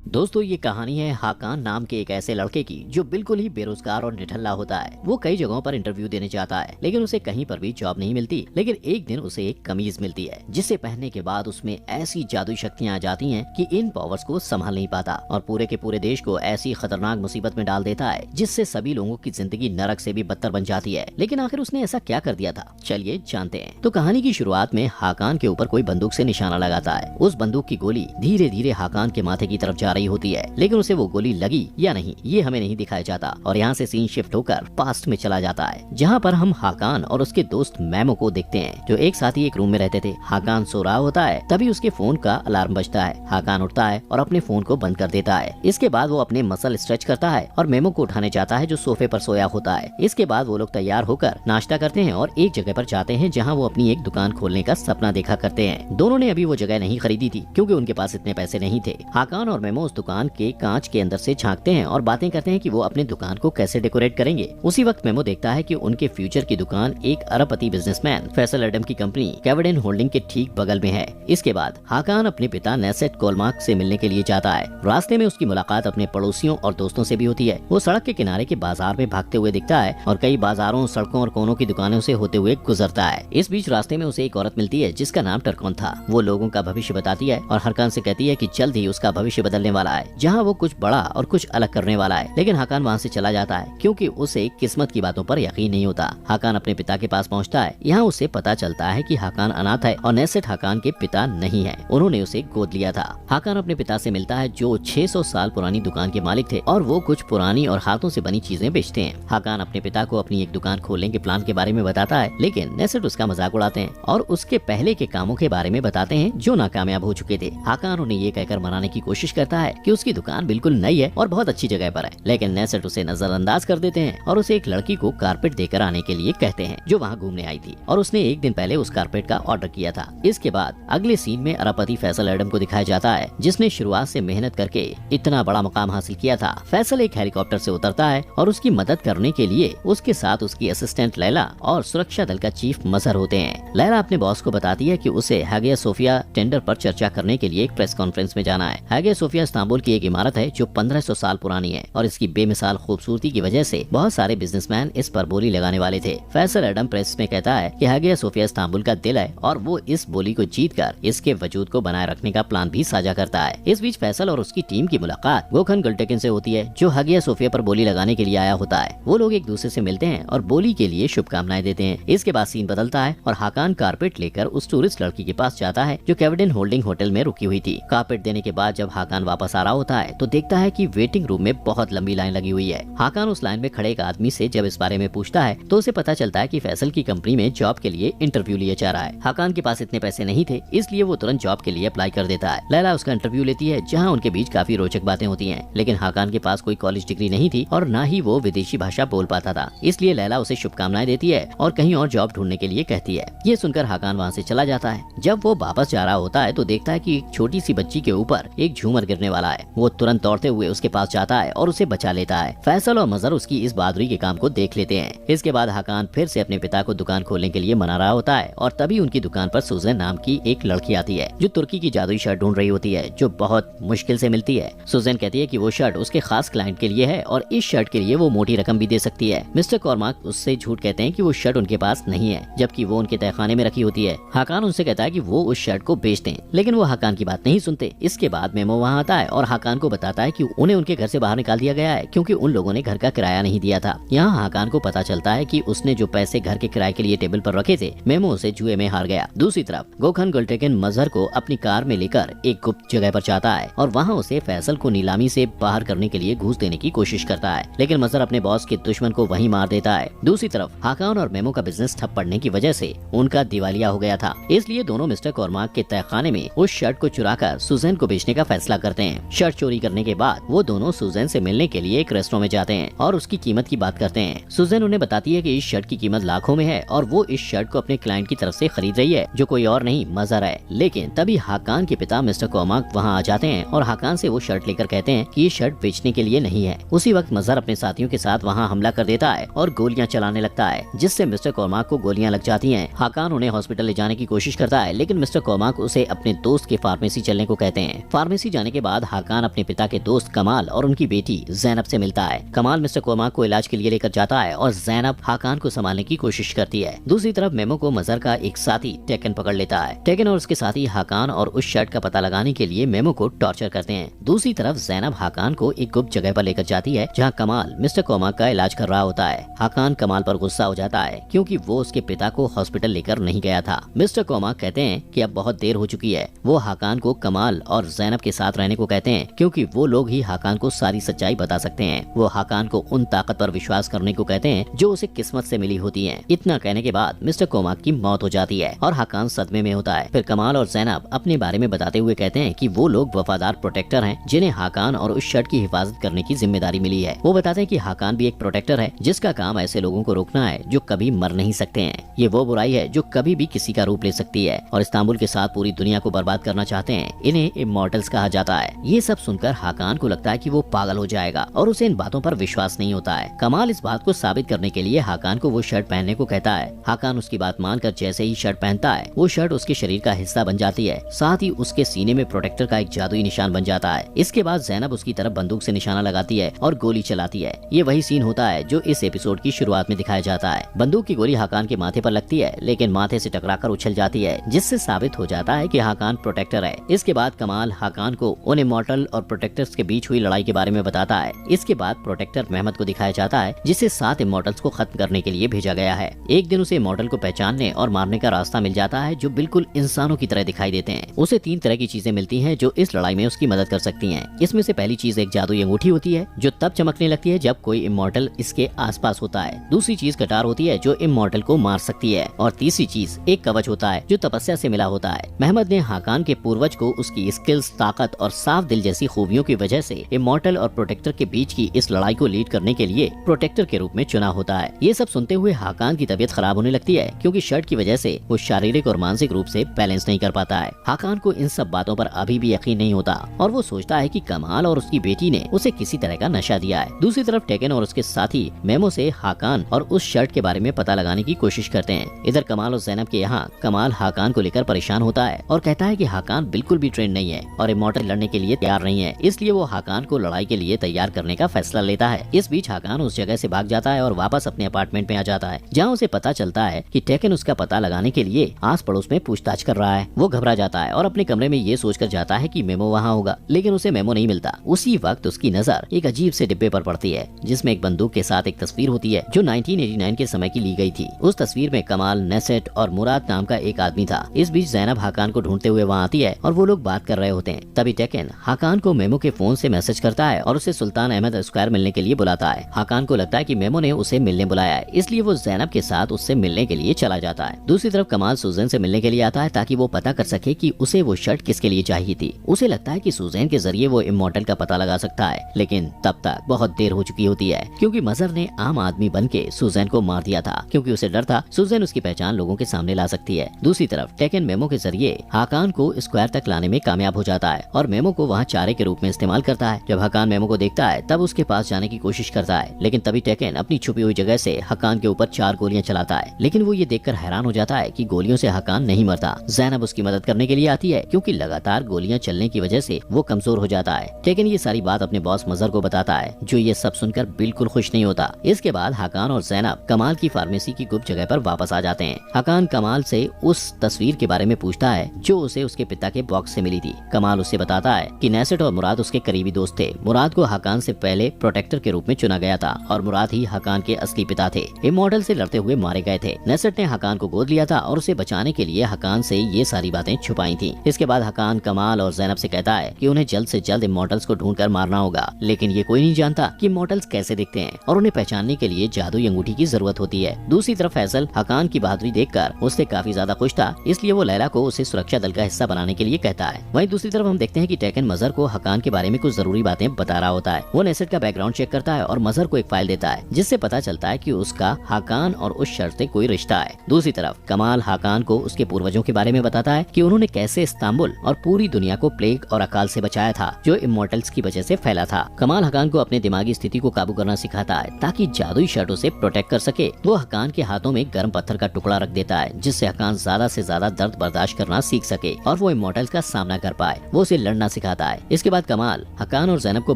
दोस्तों ये कहानी है हाकान नाम के एक ऐसे लड़के की जो बिल्कुल ही बेरोजगार और निठल्ला होता है। वो कई जगहों पर इंटरव्यू देने जाता है लेकिन उसे कहीं पर भी जॉब नहीं मिलती। लेकिन एक दिन उसे एक कमीज मिलती है जिसे पहनने के बाद उसमें ऐसी जादुई शक्तियाँ आ जाती हैं कि इन पावर्स को संभाल नहीं पाता और पूरे के पूरे देश को ऐसी खतरनाक मुसीबत में डाल देता है जिससे सभी लोगों की जिंदगी नरक से भी बदतर बन जाती है। लेकिन आखिर उसने ऐसा क्या कर दिया था, चलिए जानते हैं। तो कहानी की शुरुआत में हाकान के ऊपर कोई बंदूक से निशाना लगाता है। उस बंदूक की गोली धीरे धीरे हाकान के माथे की तरफ जा रही होती है, लेकिन उसे वो गोली लगी या नहीं ये हमें नहीं दिखाया जाता। और यहाँ से सीन शिफ्ट होकर पास्ट में चला जाता है जहाँ पर हम हाकान और उसके दोस्त मैमो को देखते हैं जो एक साथ ही एक रूम में रहते थे। हाकान सो रहा होता है, तभी उसके फोन का अलार्म बजता है। हाकान उठता है और अपने फोन को बंद कर देता है। इसके बाद वो अपने मसल स्ट्रेच करता है और मेमो को उठाने जाता है जो सोफे पर सोया होता है। इसके बाद वो लोग तैयार होकर नाश्ता करते हैं और एक जगह पर जाते हैं जहाँ वो अपनी एक दुकान खोलने का सपना देखा करते हैं। दोनों ने अभी वो जगह नहीं खरीदी थी क्योंकि उनके पास इतने पैसे नहीं थे। हाकान और मेमो उस दुकान के कांच के अंदर से झांकते हैं और बातें करते हैं कि वो अपने दुकान को कैसे डेकोरेट करेंगे। उसी वक्त मेमो देखता है कि उनके फ्यूचर की दुकान एक अरबपति बिजनेसमैन फैसल एडम की कंपनी केविडेन होल्डिंग के ठीक बगल में है। इसके बाद हाकान अपने पिता नेसेट कोलमार्क से मिलने के लिए जाता है। रास्ते में उसकी मुलाकात अपने पड़ोसियों और दोस्तों से भी होती है। वो सड़क के किनारे के बाजार में भागते हुए दिखता है और कई बाजारों, सड़कों और कोनों की दुकानों से होते हुए गुजरता है। इस बीच रास्ते में उसे एक औरत मिलती है जिसका नाम टरकॉन था। वो लोगों का भविष्य बताती है और हाकान से कहती है कि जल्द ही उसका भविष्य बदलने वाला है, जहाँ वो कुछ बड़ा और कुछ अलग करने वाला है। लेकिन हाकान वहाँ से चला जाता है क्योंकि उसे किस्मत की बातों पर यकीन नहीं होता। हाकान अपने पिता के पास पहुँचता है। यहाँ उसे पता चलता है कि हाकान अनाथ है और नेसेट हाकान के पिता नहीं है, उन्होंने उसे गोद लिया था। हाकान अपने पिता से मिलता है जो 600 साल पुरानी दुकान के मालिक थे और वो कुछ पुरानी और हाथों से बनी चीजें बेचते हैं। हाकान अपने पिता को अपनी एक दुकान खोलने के प्लान के बारे में बताता है, लेकिन नेसेट उसका मजाक उड़ाते हैं और उसके पहले के कामों के बारे में बताते हैं जो नाकामयाब हो चुके थे। हाकान उन्हें ये कहकर मनाने की कोशिश करता है कि उसकी दुकान बिल्कुल नई है और बहुत अच्छी जगह पर है, लेकिन नेसेट उसे नजरअंदाज कर देते हैं और उसे एक लड़की को कारपेट देकर आने के लिए कहते हैं जो वहाँ घूमने आई थी और उसने एक दिन पहले उस कारपेट का ऑर्डर किया था। इसके बाद अगले सीन में अरबपति फैसल एडम को दिखाया जाता है जिसने शुरुआत से मेहनत करके इतना बड़ा मुकाम हासिल किया था। फैसल एक हेलीकॉप्टर से उतरता है और उसकी मदद करने के लिए उसके साथ उसकी असिस्टेंट लैला और सुरक्षा दल का चीफ मजहर होते हैं। लैला अपने बॉस को बताती है कि उसे हागिया सोफिया टेंडर पर चर्चा करने के लिए एक प्रेस कॉन्फ्रेंस में जाना है। हागिया सोफिया इस्तांबुल की एक इमारत है जो 1500 साल पुरानी है और इसकी बेमिसाल खूबसूरती की वजह से बहुत सारे बिजनेसमैन इस पर बोली लगाने वाले थे। फैसल एडम प्रेस में कहता है कि हागिया सोफिया इस्तांबुल का दिल है और वो इस बोली को जीतकर इसके वजूद को बनाए रखने का प्लान भी साझा करता है। इस बीच फैसल और उसकी टीम की मुलाकात गोखन गुलटेकिन से होती है जो हागिया सोफिया पर बोली लगाने के लिए आया होता है। वो लोग एक दूसरे से मिलते हैं और बोली के लिए शुभकामनाएं देते हैं। इसके बाद सीन बदलता है और हाकान कारपेट लेकर उस टूरिस्ट लड़की के पास जाता है जो केविडेन होल्डिंग होटल में रुकी हुई थी। कारपेट देने के बाद जब हाकान वापस आ रहा होता है तो देखता है कि वेटिंग रूम में बहुत लंबी लाइन लगी हुई है। हाकान उस लाइन में खड़े एक आदमी से जब इस बारे में पूछता है तो उसे पता चलता है कि फैसल की कंपनी में जॉब के लिए इंटरव्यू लिया जा रहा है। हाकान के पास इतने पैसे नहीं थे इसलिए वो तुरंत जॉब के लिए अप्लाई कर देता है। लैला उसका इंटरव्यू लेती है जहाँ उनके बीच काफी रोचक बातें होती हैं, लेकिन हाकान के पास कोई कॉलेज डिग्री नहीं थी और न ही वो विदेशी भाषा बोल पाता था, इसलिए लैला उसे शुभकामनाएं देती है और कहीं और जॉब ढूंढने के लिए कहती है। ये सुनकर हाकान वहाँ से चला जाता है। जब वो वापस जा रहा होता है तो देखता है कि एक छोटी सी बच्ची के ऊपर एक झूमर गिरने वाला है। वो तुरंत दौड़ते हुए उसके पास जाता है और उसे बचा लेता है। फैसल और मजहर उसकी इस बहादुरी के काम को देख लेते हैं। इसके बाद हाकान फिर से अपने पिता को दुकान खोलने के लिए मना रहा होता है और तभी उनकी दुकान पर सुजैन नाम की एक लड़की आती है जो तुर्की की जादुई शर्ट ढूंढ रही होती है जो बहुत मुश्किल से मिलती है। सुजैन कहती है कि वो शर्ट उसके खास क्लाइंट के लिए है और इस शर्ट के लिए वो मोटी रकम भी दे सकती है। मिस्टर कोलमार्क उससे झूठ कहते हैं कि वो शर्ट उनके पास नहीं है जबकि वो उनके तहखाने में रखी होती है। हाकान उनसे कहता है कि वो उस शर्ट को बेच दें, लेकिन वो हाकान की बात नहीं सुनते। इसके बाद मेमो वहाँ आता है और हाकान को बताता है कि उन्हें उनके घर से बाहर निकाल दिया गया है क्योंकि उन लोगों ने घर का किराया नहीं दिया था। यहाँ हाकान को पता चलता है कि उसने जो पैसे घर के किराए के लिए टेबल पर रखे थे मेमो उसे जुए में हार गया। दूसरी तरफ गोखन गुलटेकिन मजहर को अपनी कार में लेकर एक गुप्त जगह पर जाता है और वहाँ उसे फैसल को नीलामी से बाहर करने के लिए घूस देने की कोशिश करता है, लेकिन मजहर अपने बॉस के दुश्मन को वहीं मार देता है। दूसरी तरफ हाकान और मेमो का बिजनेस ठप पड़ने की वजह से उनका दिवालिया हो गया था, इसलिए दोनों मिस्टर कोलमार्क के तहखाने में उस शर्ट को चुराकर सुजैन को बेचने का फैसला करते हैं। शर्ट चोरी करने के बाद वो दोनों सुजैन से मिलने के लिए एक रेस्टोरेंट में जाते हैं और उसकी कीमत की बात करते हैं। सुजैन उन्हें बताती है कि इस शर्ट की कीमत लाखों में है और वो इस शर्ट को अपने क्लाइंट की तरफ से खरीद रही है जो कोई और नहीं मजहर है। लेकिन तभी हाकान के पिता मिस्टर कोलमार्क वहाँ आ जाते हैं और हाकान से वो शर्ट लेकर कहते हैं कि ये शर्ट बेचने के लिए नहीं है। उसी वक्त मजहर अपने साथियों के साथ वहाँ हमला कर देता है और गोलियां चलाने लगता है जिससे मिस्टर कोलमार्क को गोलियां लग जाती हैं। हाकान उन्हें हॉस्पिटल ले जाने की कोशिश करता है लेकिन मिस्टर कोलमार्क उसे अपने दोस्त के फार्मेसी चलने को कहते हैं। फार्मेसी जाने के बाद बाद हाकान अपने पिता के दोस्त कमाल और उनकी बेटी जैनब से मिलता है। कमाल मिस्टर कोमा को इलाज के लिए लेकर जाता है और जैनब हाकान को संभालने की कोशिश करती है। दूसरी तरफ मेमो को मजहर का एक साथी टेकन पकड़ लेता है। टेकन और उसके साथी हाकान और उस शर्ट का पता लगाने के लिए मेमो को टॉर्चर करते हैं। दूसरी तरफ जैनब हाकान को एक गुप्त जगह पर लेकर जाती है जहाँ कमाल मिस्टर कोमा का इलाज कर रहा होता है। हाकान कमाल पर गुस्सा हो जाता है क्योंकि वो उसके पिता को हॉस्पिटल लेकर नहीं गया था। मिस्टर कोमा कहते हैं कि अब बहुत देर हो चुकी है। वो हाकान को कमाल और जैनब के साथ रहने को कहते हैं क्योंकि वो लोग ही हाकान को सारी सच्चाई बता सकते हैं। वो हाकान को उन ताकत पर विश्वास करने को कहते हैं जो उसे किस्मत से मिली होती है। इतना कहने के बाद मिस्टर कोमा की मौत हो जाती है और हाकान सदमे में होता है। फिर कमाल और जैनब अपने बारे में बताते हुए कहते हैं कि वो लोग वफादार प्रोटेक्टर हैं जिन्हें हाकान और उस शर्ट की हिफाजत करने की जिम्मेदारी मिली है। वो बताते हैं कि हाकान भी एक प्रोटेक्टर है जिसका काम ऐसे लोगों को रोकना है जो कभी मर नहीं सकते हैं। ये वो बुराई है जो कभी भी किसी का रूप ले सकती है और इस्तांबुल के साथ पूरी दुनिया को बर्बाद करना चाहते हैं। इन्हें इमॉर्टल्स कहा जाता है। ये सब सुनकर हाकान को लगता है कि वो पागल हो जाएगा और उसे इन बातों पर विश्वास नहीं होता है। कमाल इस बात को साबित करने के लिए हाकान को वो शर्ट पहनने को कहता है। हाकान उसकी बात मानकर जैसे ही शर्ट पहनता है वो शर्ट उसके शरीर का हिस्सा बन जाती है। साथ ही उसके सीने में प्रोटेक्टर का एक जादुई निशान बन जाता है। इसके बाद जैनब उसकी तरफ बंदूक से निशाना लगाती है और गोली चलाती है। ये वही सीन होता है जो इस एपिसोड की शुरुआत में दिखाया जाता है। बंदूक की गोली हाकान के माथे पर लगती है लेकिन माथे से टकराकर उछल जाती है जिससे साबित हो जाता है कि हाकान प्रोटेक्टर है। इसके बाद कमाल हाकान को उन इमॉर्टल और प्रोटेक्टर्स के बीच हुई लड़ाई के बारे में बताता है। इसके बाद प्रोटेक्टर मेहमद को दिखाया जाता है जिसे 7 इमॉर्टल्स को खत्म करने के लिए भेजा गया है। एक दिन उसे इमॉर्टल को पहचानने और मारने का रास्ता मिल जाता है जो बिल्कुल इंसानों की तरह दिखाई देते हैं। उसे 3 तरह की चीजें मिलती हैं जो इस लड़ाई में उसकी मदद कर सकती हैं। इसमें से पहली चीज एक जादुई अंगूठी होती है जो तब चमकने लगती है जब कोई इमॉर्टल इसके आसपास होता है। दूसरी चीज कटार होती है जो इमॉर्टल को मार सकती है और तीसरी चीज एक कवच होता है जो तपस्या से मिला होता है। मेहमद ने हाकान के पूर्वज को उसकी स्किल्स, ताकत और साफ दिल जैसी खूबियों की वजह से इमॉर्टल और प्रोटेक्टर के बीच की इस लड़ाई को लीड करने के लिए प्रोटेक्टर के रूप में चुना होता है। ये सब सुनते हुए हाकान की तबीयत खराब होने लगती है क्योंकि शर्ट की वजह से वो शारीरिक और मानसिक रूप से बैलेंस नहीं कर पाता है। हाकान को इन सब बातों पर अभी भी यकीन नहीं होता और वो सोचता है कि कमाल और उसकी बेटी ने उसे किसी तरह का नशा दिया है। दूसरी तरफ टेकन और उसके साथी मेमो से हाकान और उस शर्ट के बारे में पता लगाने की कोशिश करते हैं। इधर कमाल और जैनब के यहाँ कमाल हाकान को लेकर परेशान होता है और कहता है कि हाकान बिल्कुल भी ट्रेन नहीं है और इमॉर्टल लड़ने के लिए तैयार नहीं है, इसलिए वो हाकान को लड़ाई के लिए तैयार करने का फैसला लेता है। इस बीच हाकान उस जगह से भाग जाता है और वापस अपने अपार्टमेंट में आ जाता है जहाँ उसे पता चलता है कि टेकन उसका पता लगाने के लिए आस पड़ोस में पूछताछ कर रहा है। वो घबरा जाता है और अपने कमरे में ये सोचकर जाता है कि मेमो वहाँ होगा, लेकिन उसे मेमो नहीं मिलता। उसी वक्त उसकी नजर एक अजीब से डिब्बे पर पड़ती है जिसमें एक बंदूक के साथ एक तस्वीर होती है जो 1989 के समय की ली गई थी। उस तस्वीर में कमाल, नेसेट और मुराद नाम का एक आदमी था। इस बीच जैनब हाकान को ढूंढते हुए वहाँ आती है और वो लोग बात कर रहे होते हैं। तभी टेकन हाकान को मेमो के फोन से मैसेज करता है और उसे सुल्तान अहमद स्क्वायर मिलने के लिए बुलाता है। हाकान को लगता है कि मेमो ने उसे मिलने बुलाया है, इसलिए वो जैनब के साथ उससे मिलने के लिए चला जाता है। दूसरी तरफ कमाल सुजैन से मिलने के लिए आता है ताकि वो पता कर सके कि उसे वो शर्ट किसके लिए चाहिए थी। उसे लगता है कि सुजैन के जरिए वो इमॉर्टल का पता लगा सकता है, लेकिन तब तक बहुत देर हो चुकी होती है क्योंकि मजहर ने आम आदमी बनके सुजैन को मार दिया था क्योंकि उसे डर था सुजैन उसकी पहचान लोगों के सामने ला सकती है। दूसरी तरफ टेकन मेमो के जरिए हाकान को स्क्वायर तक लाने में कामयाब हो जाता है और मेमो को वहाँ चारे के रूप में इस्तेमाल करता है। जब हाकान मेमो को देखता है तब उसके पास जाने की कोशिश करता है, लेकिन तभी टेकन अपनी छुपी हुई जगह से हाकान के ऊपर 4 गोलियां चलाता है, लेकिन वो ये देखकर हैरान हो जाता है कि गोलियों से हाकान नहीं मरता। जैनब उसकी मदद करने के लिए आती है क्योंकि लगातार गोलियां चलने की वजह से वो कमजोर हो जाता है। टेकन ये सारी बात अपने बॉस मजहर को बताता है जो ये सब सुनकर बिल्कुल खुश नहीं होता। इसके बाद हाकान और जैनब कमाल की फार्मेसी की गुप्त जगह पर वापस आ जाते हैं। हाकान कमाल से उस तस्वीर के बारे में पूछता है जो उसे उसके पिता के बॉक्स से मिली थी। कमाल उसे बताता है कि नेसेट और मुराद उसके करीबी दोस्त थे। मुराद को हाकान से पहले प्रोटेक्टर के रूप में चुना गया था और मुराद ही हाकान के असली पिता थे। इमॉर्टल से लड़ते हुए मारे गए थे। नेसेट ने हाकान को गोद लिया था और उसे बचाने के लिए हाकान से ये सारी बातें छुपाई थी। इसके बाद हाकान कमाल और जैनब से कहता है कि उन्हें जल्द से जल्द इमॉर्टल्स को ढूंढकर मारना होगा, लेकिन ये कोई नहीं जानता कि इमॉर्टल्स कैसे दिखते हैं और उन्हें पहचानने के लिए जादुई अंगूठी की जरूरत होती है। दूसरी तरफ फैसल हाकान की बहादुरी देखकर उससे काफी ज्यादा खुश था, इसलिए वो लैला को उसे सुरक्षा दल का हिस्सा बनाने के लिए कहता है। वहीं दूसरी तरफ हम देखते हैं कि टेकन मजहर को हाकान के बारे में कुछ जरूरी बातें बता रहा होता है। वो नेसेट का बैकग्राउंड चेक करता है और मजहर को एक फाइल देता है जिससे पता चलता है कि उसका हाकान और उस शर्त से कोई रिश्ता है। दूसरी तरफ कमाल हाकान को उसके पूर्वजों के बारे में बताता है कि उन्होंने कैसे इस्तांबुल और पूरी दुनिया को प्लेग और अकाल से बचाया था जो इमॉर्टल्स की वजह से फैला था। कमाल हाकान को अपने दिमागी स्थिति को काबू करना सिखाता है ताकि जादुई शर्टों से प्रोटेक्ट कर सके। वो हाकान के हाथों में गर्म पत्थर का टुकड़ा रख देता है जिससे हाकान ज्यादा से ज्यादा दर्द बर्दाश्त करना सीख सके और वो इमॉर्टल्स का सामना कर पाए। वो उसे लड़ना सिखाता बताता है। इसके बाद कमाल हकान और जैनब को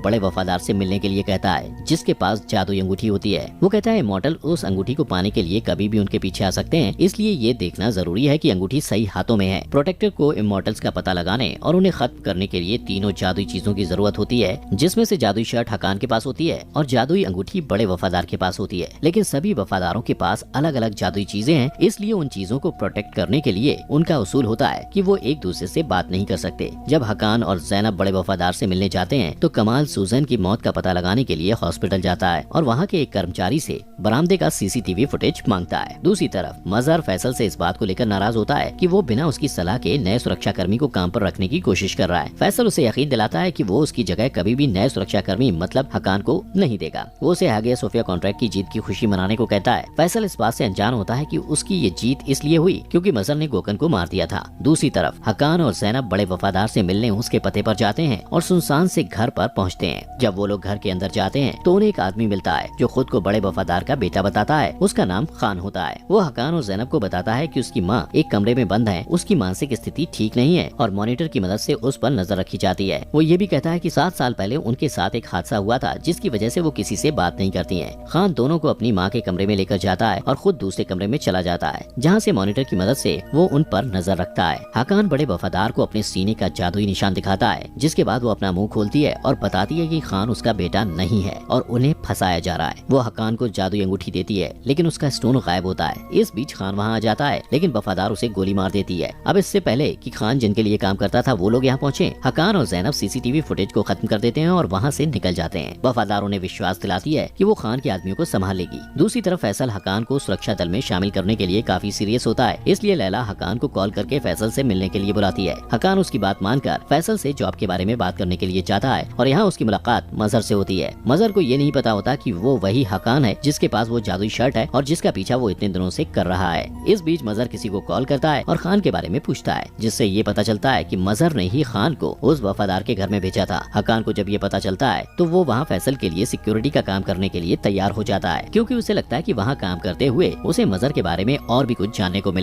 बड़े वफादार से मिलने के लिए कहता है जिसके पास जादुई अंगूठी होती है। वो कहता है इमॉर्टल उस अंगूठी को पाने के लिए कभी भी उनके पीछे आ सकते हैं, इसलिए ये देखना जरूरी है कि अंगूठी सही हाथों में है। प्रोटेक्टर को इमॉर्टल्स का पता लगाने और उन्हें खत्म करने के लिए तीनों जादुई चीजों की जरूरत होती है, जिसमें से जादुई शर्ट हकान के पास होती है और जादुई अंगूठी बड़े वफादार के पास होती है। लेकिन सभी वफादारों के पास अलग अलग जादुई चीजें हैं, इसलिए उन चीजों को प्रोटेक्ट करने के लिए उनका उसूल होता है कि वो एक दूसरे से बात नहीं कर सकते। जब हकान और जैनब बड़े वफादार से मिलने जाते हैं तो कमाल सुजैन की मौत का पता लगाने के लिए हॉस्पिटल जाता है और वहाँ के एक कर्मचारी से बरामदे का सीसीटीवी फुटेज मांगता है। दूसरी तरफ मजहर फैसल से इस बात को लेकर नाराज होता है कि वो बिना उसकी सलाह के नए सुरक्षा कर्मी को काम पर रखने की कोशिश कर रहा है। फैसल उसे यकीन दिलाता है कि वो उसकी जगह कभी भी नए सुरक्षा कर्मी मतलब हकान को नहीं देगा। वो उसे हागिया सोफिया कॉन्ट्रैक्ट की जीत की खुशी मनाने को कहता है। फैसल इस बात से अनजान होता है कि उसकी ये जीत इसलिए हुई क्योंकि मजहर ने गोकन को मार दिया था। दूसरी तरफ हकान और जैनब बड़े वफादार से मिलने उसके पते पर जाते हैं और सुनसान से घर पर पहुंचते हैं। जब वो लोग घर के अंदर जाते हैं तो उन्हें एक आदमी मिलता है जो खुद को बड़े वफादार का बेटा बताता है। उसका नाम खान होता है। वो हकान और जैनब को बताता है कि उसकी माँ एक कमरे में बंद है, उसकी मानसिक स्थिति ठीक नहीं है और मॉनिटर की मदद से उस पर नजर रखी जाती है। वो ये भी कहता है कि 7 साल पहले उनके साथ एक हादसा हुआ था जिसकी वजह से वो किसी से बात नहीं करती हैं। खान दोनों को अपनी माँ के कमरे में लेकर जाता है और खुद दूसरे कमरे में चला जाता है जहाँ से मॉनिटर की मदद से वो उन पर नजर रखता है। हकान बड़े वफादार को अपने सीने का जादुई निशान दिखाता है, जिसके बाद वो अपना मुंह खोलती है और बताती है कि खान उसका बेटा नहीं है और उन्हें फंसाया जा रहा है। वो हकान को जादुई अंगूठी देती है लेकिन उसका स्टोन गायब होता है। इस बीच खान वहाँ आ जाता है लेकिन वफादार उसे गोली मार देती है। अब इससे पहले कि खान जिनके लिए काम करता था वो लोग यहाँ पहुँचे, हकान और जैनब सीसीटीवी फुटेज को खत्म कर देते हैं और वहाँ से निकल जाते हैं। वफादार उन्हें विश्वास दिलाती है कि वो खान के आदमियों को संभाल लेगी। दूसरी तरफ फैसल हकान को सुरक्षा दल में शामिल करने के लिए काफी सीरियस होता है, इसलिए लैला हकान को कॉल करके फैसल से मिलने के लिए बुलाती है। हकान उसकी बात मानकर फैसल से जॉब के बारे में बात करने के लिए जाता है और यहाँ उसकी मुलाकात मजहर से होती है। मजहर को ये नहीं पता होता कि वो वही हकान है जिसके पास वो जादुई शर्ट है और जिसका पीछा वो इतने दिनों से कर रहा है। इस बीच मजहर किसी को कॉल करता है और खान के बारे में पूछता है, जिससे ये पता चलता है कि मजहर ने ही खान को उस वफादार के घर में भेजा था। हकान को जब ये पता चलता है तो वो वहाँ फैसल के लिए सिक्योरिटी का काम करने के लिए तैयार हो जाता है, क्योंकि उसे लगता है कि वहाँ काम करते हुए उसे मजहर के बारे में और भी कुछ जानने को मिले।